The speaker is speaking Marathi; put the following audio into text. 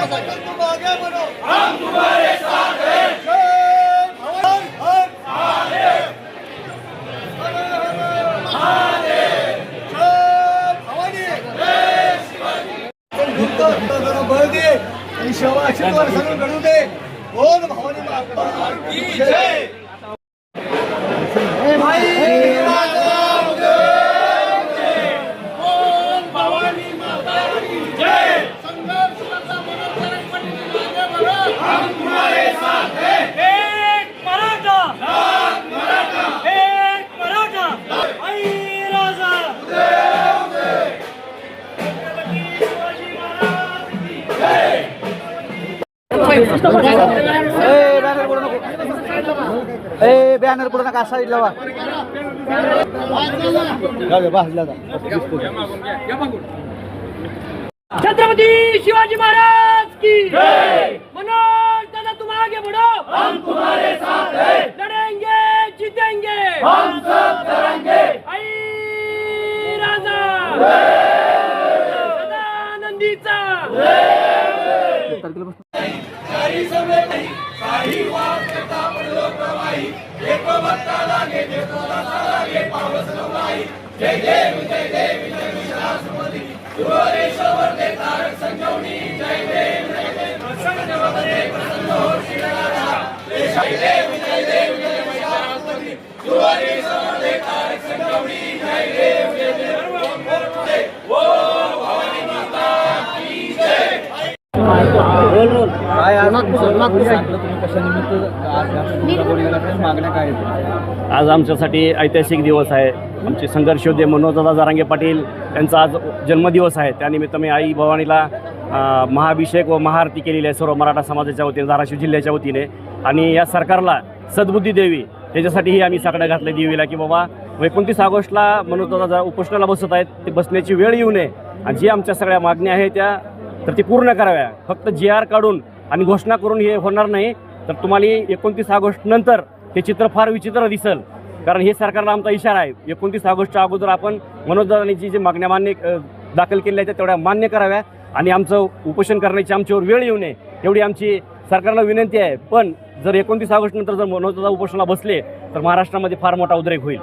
तुम आगे बढ़ो, हम तुम्हारे साथ हैं। जय भवानी, हर महादेव, महादेव, जय भवानी, जय शिवाजी। जरा बळ दे आणि शेवा आशीर्वाद सांगून घडू दे. बोल भवानी माता की जय. बोल भवानी माता की जय. हम तुम्हारे साथ हैं. एक मराठा, लाख मराठा, एक मराठा, आई राजा छत्रपती शिवाजी महाराज की जय. बॅनर पुढे नका साईड लावा. छत्रपती शिवाजी महाराज की जय. मनोज दादा तुम आगे बढ़ो, हम तुम्हारे साथ हैं. लड़ेंगे जीतेंगे हम सब करेंगे. आई राजा सदानंदीचा काही समय नाही, काही वाद करता पडलो प्रवाही. एको भक्ता लागे, एको दाता लागे, पावस नवाई. जय देव, जय देव, जय विश्वासपती. सुरेश्वर दे तारक संजीवनी. जय देव, जय देव, संजीवनी. प्रसन्न हो श्रीराजा. जय देव, जय देव, जय विश्वासपती. सुरेश्वर दे तारक संजीवनी. जय देव, जय देव, ओ भवानी माता की जय. काय आज तुम्ही कशानिमित्त मागण्या काय आहेत? आज आमच्यासाठी ऐतिहासिक दिवस आहे. आमचे संघर्ष योद्धे मनोजदादा जरांगे पाटील यांचा आज जन्मदिवस आहे. त्यानिमित्त मी आई भवानीला महाअभिषेक व महाआरती केलेली आहे सर्व मराठा समाजाच्या वतीने, धाराशिव जिल्ह्याच्या वतीने. आणि या सरकारला सद्बुद्धी द्यावी त्याच्यासाठीही आम्ही साकडं घातलं देवीला की बाबा 29 ऑगस्टला मनोजदादा उपोषणाला बसत आहेत, ते बसण्याची वेळ येऊ नये आणि जी आमच्या सगळ्या मागण्या आहेत त्या तर ती पूर्ण कराव्या. फक्त GR काढून आणि घोषणा करून हे होणार नाही. तर तुम्हाला 29 ऑगस्ट नंतर हे चित्र फार विचित्र दिसेल, कारण हे सरकारला आमचा इशारा आहे. 29 ऑगस्टच्या अगोदर आपण मनोजदादांची जी मागण्या दाखल केल्या आहेत तेवढ्या मान्य कराव्या आणि आमचं उपोषण करण्याची आमच्यावर वेळ येऊ नये एवढी आमची सरकारला विनंती आहे. पण जर 29 ऑगस्ट नंतर जर मनोजदादा उपोषणाला बसले तर महाराष्ट्रामध्ये फार मोठा उद्रेक होईल.